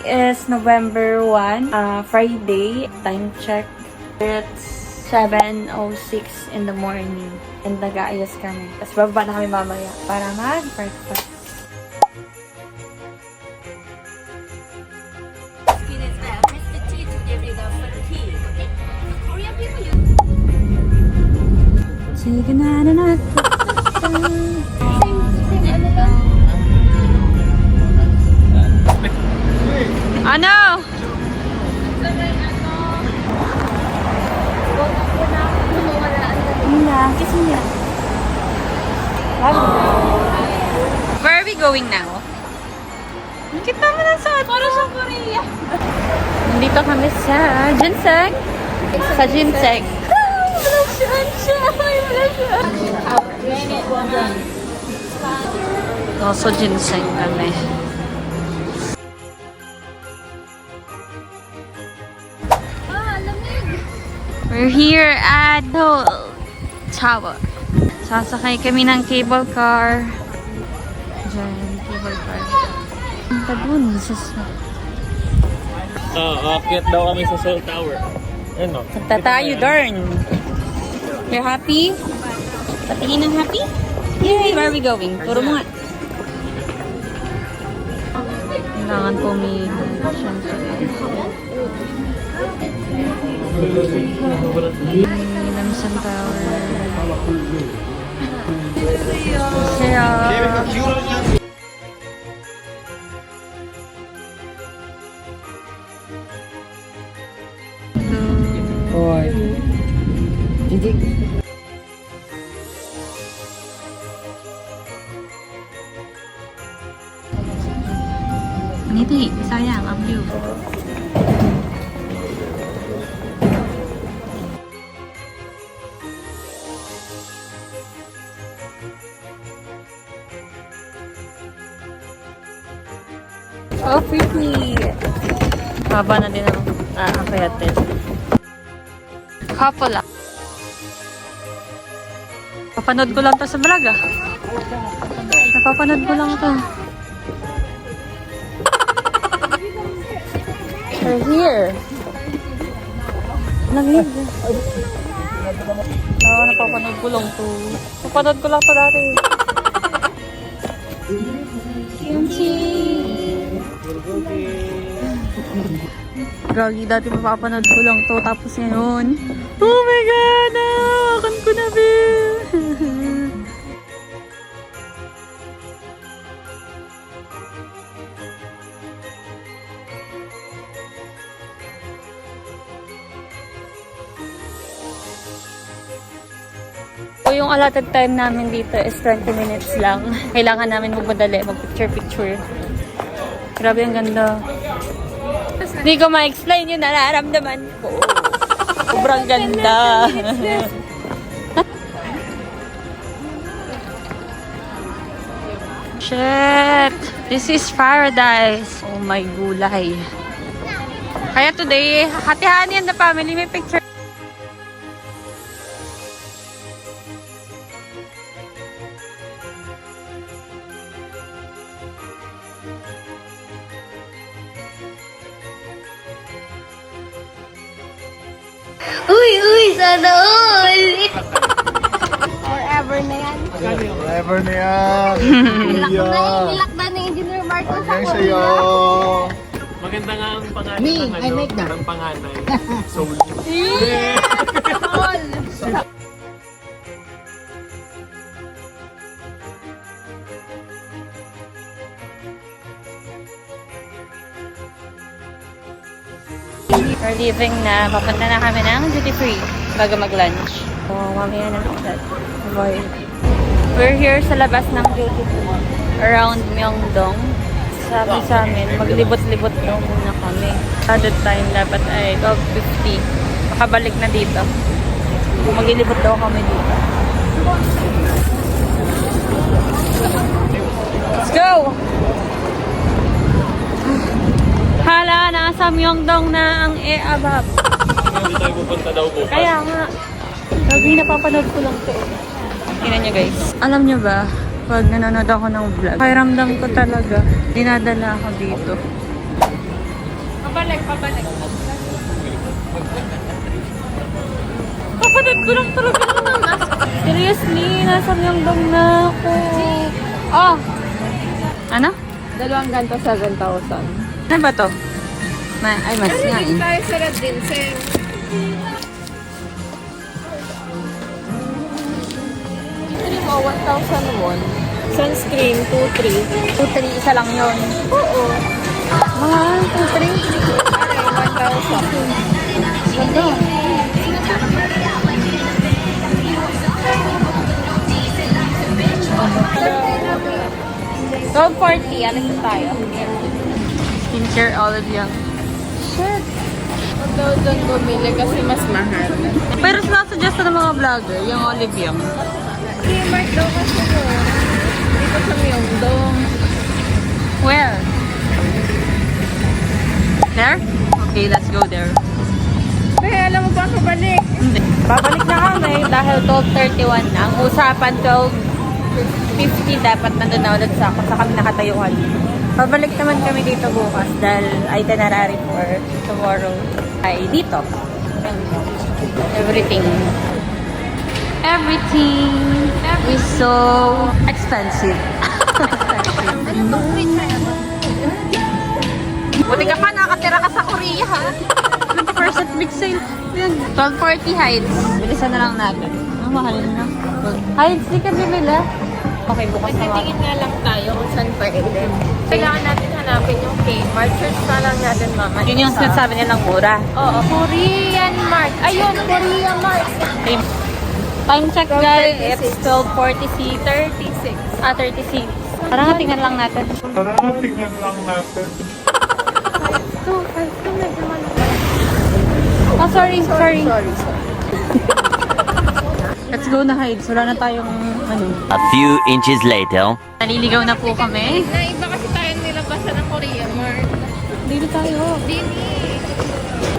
is November 1, Friday. Time check. It's 7:06 in the morning. And nag-aayos kami. Tapos bababa na kami mamaya para mag-breakfast. Sige na natin. Ano? Kiss me. Where are we going now? Kita mo na sa para sa Korea. Nandito kami sa Ginseng. Sa Ginseng. Also Ginseng kami. We're here at the tower. Sasakay kami ng cable car. Diyan, cable car. Ang dun, Aakyat daw kami sa Seoul Tower. Ano? punta tayo, darn. You're happy? Patingin ng happy? Yay! Where are we going? Turo mo nga. Kailangan po may Lamsan Tower. Saya. Oi. Jadi Ini tuh sayang, ambil. Oh, pretty. Haba na din ang akayatin. Couple lang. Napapanood ko lang to sa vlog ah. Napapanood ko lang to. We're here. Lamig. Napapanood ko lang to. Napapanood ko lang to dati. Kimchi. Gagi, dati mapapanood ko lang to. Tapos ngayon, oh my God! Nawakan ko na, Bill! Yung allotted time namin dito is 20 minutes lang. Kailangan namin magmadali, mag-picture-picture. Grabe, ang ganda. Hindi ko ma-explain yung nararamdaman ko. Sobrang ganda. Shit! This is paradise. Oh my gulay. Kaya today, hati-hati the family may picture. Uy, sana all! Forever na yan. Forever na yan. Nilak na ni Engineer Marcos sa Yan sa'yo. Maganda nga ang pangalan ng panganay. Soul. All! We're leaving na. Papunta na kami ng duty free bago mag-lunch. So, mamaya na ulit. Bye. We're here sa labas ng duty free. Around Myeongdong. Sabi sa amin, maglibot-libot daw muna kami. Added time dapat ay 12:50. Makabalik na dito. Maglilibot daw kami dito. Let's go! Hala, nasa Myeongdong na ang e-abab. Hindi tayo pupunta daw bukas. Kaya nga, lagi napapanood ko lang to. Tingnan nyo guys. Alam nyo ba, pag nanonood ako ng vlog, pakiramdam ko talaga, dinadala ako dito. Pabalik. Kapatid ko lang talaga naman. Seriously, nasa Myeongdong na ako. Oh! Ano? Dalawang ganto 7,000. Ano ba to? Ay, mas nga eh. Tayo sa Red din, sir. Mo 1,000 won. Sunscreen 2,300. 2-3, isa lang yun. Oo. Mahal, 2-3. Ay, 1,000. Ganda. $12.40, ano sa tayo? Skincare olive yung. Shit. Huwag daw dyan bumili kasi mas mahal. Pero sinasuggest ng mga vlogger, yung olive yung. Kmart daw kasi yun. Dito sa Myeongdong. Where? There? Okay, let's go there. Kaya alam mo ba kabalik? Hindi. Babalik na kami dahil 12:31 na. Ang usapan 12:50 dapat nandun na ulit sa kami nakatayuan. Babalik naman kami dito bukas dahil itinerary for tomorrow ay dito. Everything is so expensive. Buti ka pa, nakatira ka sa Korea ha. 20% big sale. 1240 Heights. Bilisan na lang natin. Ang mahal na. Heights, di ka bibila. Okay, bukas na Tingin nga lang tayo kung saan pwede. Kailangan natin hanapin yung Kmart. Search na lang natin, mama. Yun yung sinasabi nilang mura. Oo, Korean Mart. Ayun, Korean Mart. Time check guys, it's 12:40 36. 36. Parang nga tingnan lang natin. Oh, sorry. Let's go na Heights. Wala na tayong ano. A few inches later. Naliligaw na po kami. Naiba kasi tayo nilabasan ng Korean Mart. Dito tayo. Dini.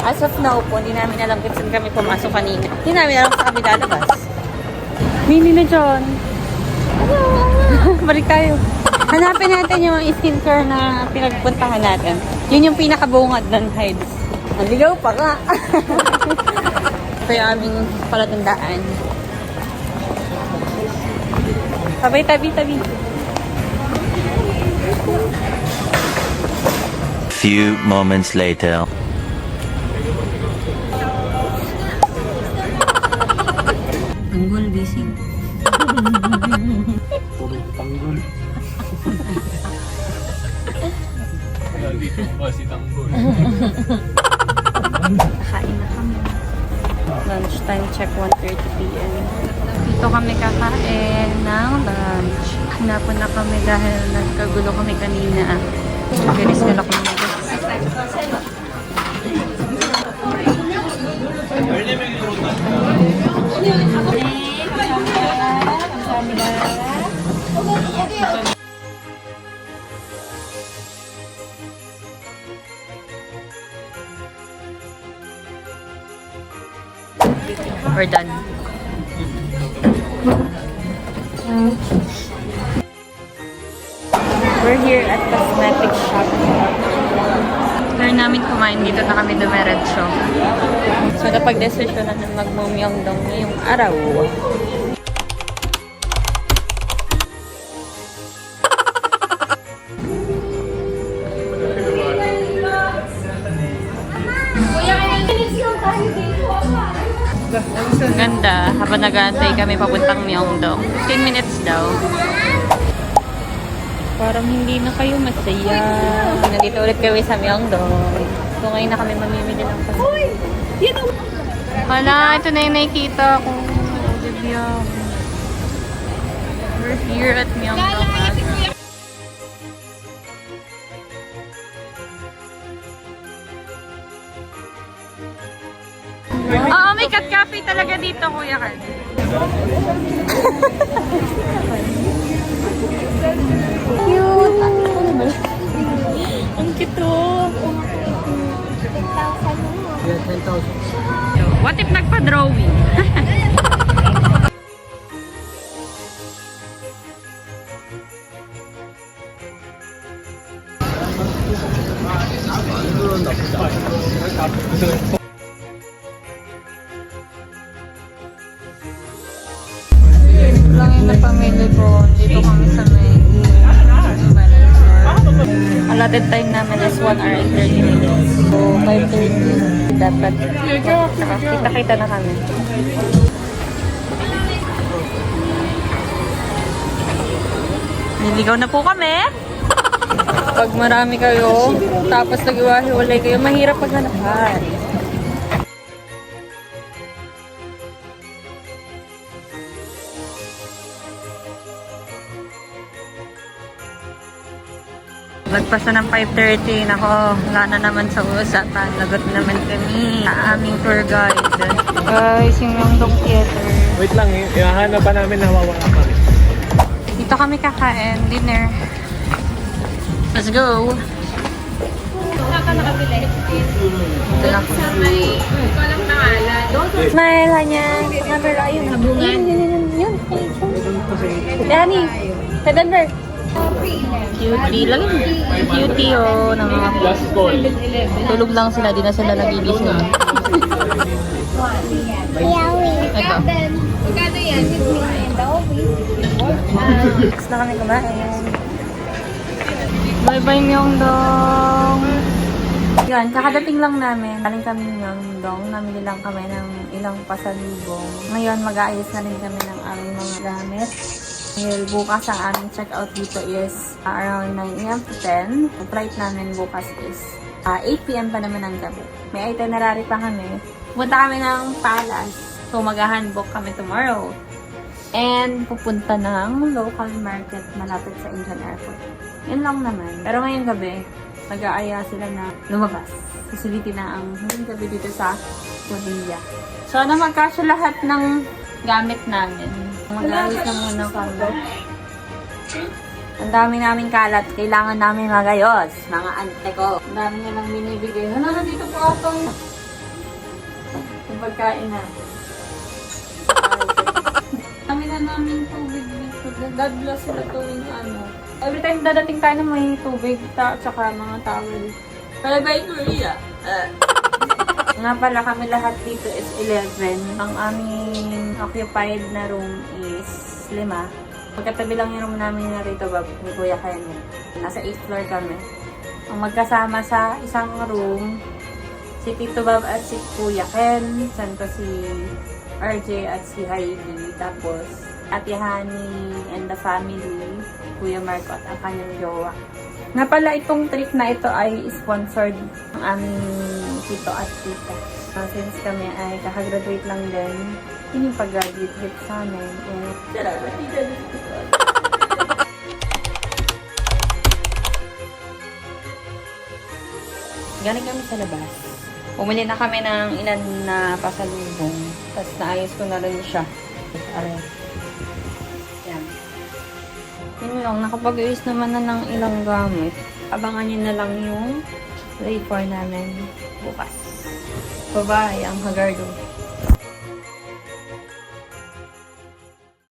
As of now po, hindi namin alam kung saan kami pumasok kanina. Hindi namin alam sa kami lalabas. Mini na John. Balik tayo. Hanapin natin yung skincare na pinagpuntahan natin. Yun yung pinakabungad ng Heights. Naligaw pa nga. Ito yung aming palatandaan. Tabi. Few moments later. Tanggol, busy. Dito ba si Tanggol? Kain na kami. Lunchtime check, 1:30 p.m. Dito kami kakain ng lunch. Hinapon na kami dahil nagkagulo kami kanina. Bilis nila kami. We're done. We're here at cosmetic shop. After namin kumain, dito na kami dumiretso. So, napag-desisyon na mag-Myeongdong ngayong araw. Ang ganda. Habang nag-aantay kami papuntang Myeongdong. 15 minutes daw. Parang hindi na kayo masaya. Nandito ulit kami sa Myeongdong. So ngayon na kami mamimili ng pasok. Wala, ito na yung nakikita ko. Olivia. We're here at Myeongdong. Oo, may cat cafe talaga dito, Kuya Carl. Cute! Ang cute oh. What if nagpa-drawing? Lang yung na pamilya ko. Dito kami sa may allotted time namin is 1 hour and 30 minutes. So, 5:30. Dapat kita-kita na kami. Niligaw na po kami. Pag marami kayo, tapos nag-iwahiwalay kayo, mahirap paghanapan. Lagpasan ng 5:30. Nako, wala na naman sa usapan. Lagot naman kami sa aming tour guide. Guys, yung Myeongdong Theater. Wait lang, hinahanap pa namin nawawala kami. Dito kami kakain, dinner. Let's go! Saan ka nakabili? Ito na ako. Sa may, ko lang pangalan. Smile, Hanya. Number, ayun. Habungan. Yun. Danny, sa Denver. Cutie. Lagi mo. Cutie, oh. Ng mga Last call. tulog lang sila. Di na sila nagigising. Ito. Magkano yan? Next na kami kumain. Bye-bye, Myeongdong! Yan, kakadating lang namin. Galing kami Myeongdong. Namili lang kami ng ilang pasalubong. Ngayon, mag-aayos na rin kami ng aming mga gamit. Dahil bukas ang aming check-out dito is around 9 a.m. to 10. Ang flight namin bukas is 8 p.m. pa naman ang gabi. May itinerary pa kami. Punta kami ng Palace. So, mag-handbook kami tomorrow. And pupunta ng local market malapit sa Incheon Airport. Yun lang naman. Pero ngayong gabi, mag-aaya sila na lumabas. Susulitin na ang ngayong gabi dito sa Korea. So, na magkasya lahat ng gamit namin. Mag-aayos na muna kami. Ang dami namin kalat. Kailangan namin magayos. Mga ante ko. Ang dami nilang binibigay. Hala, dito po atong yung pagkain na. Kami na namin tubig dito. God bless sila tuwing ano. Every time dadating tayo na may tubig, tsaka mga towel. Bye-bye, Korea! Nga pala kami lahat dito is 11. Ang aming occupied na room is 5. Magkatabi lang yung room namin na rito, ni Kuya Ken. Nasa 8th floor kami. Ang magkasama sa isang room, si Tito Bob at si Kuya Ken. San pa si RJ at si Heidi. Tapos, Ate Hani and the family, Kuya Marco at ang kanyang jowa. Nga pala, itong trip na ito ay sponsored ng aming tito at tita. Since kami ay kakagraduate lang din, yun yung pag-graduate gift sa amin. And, salamat, tita. Galing kami sa labas. Bumili na kami ng ilan na pasalubong. Tapos naayos ko na rin siya. Aray. Yan. Yun lang, nakapag-ayos naman na ng ilang gamit. Abangan nyo na lang yung day 4 namin bukas. Bye-bye, ang Hagardo.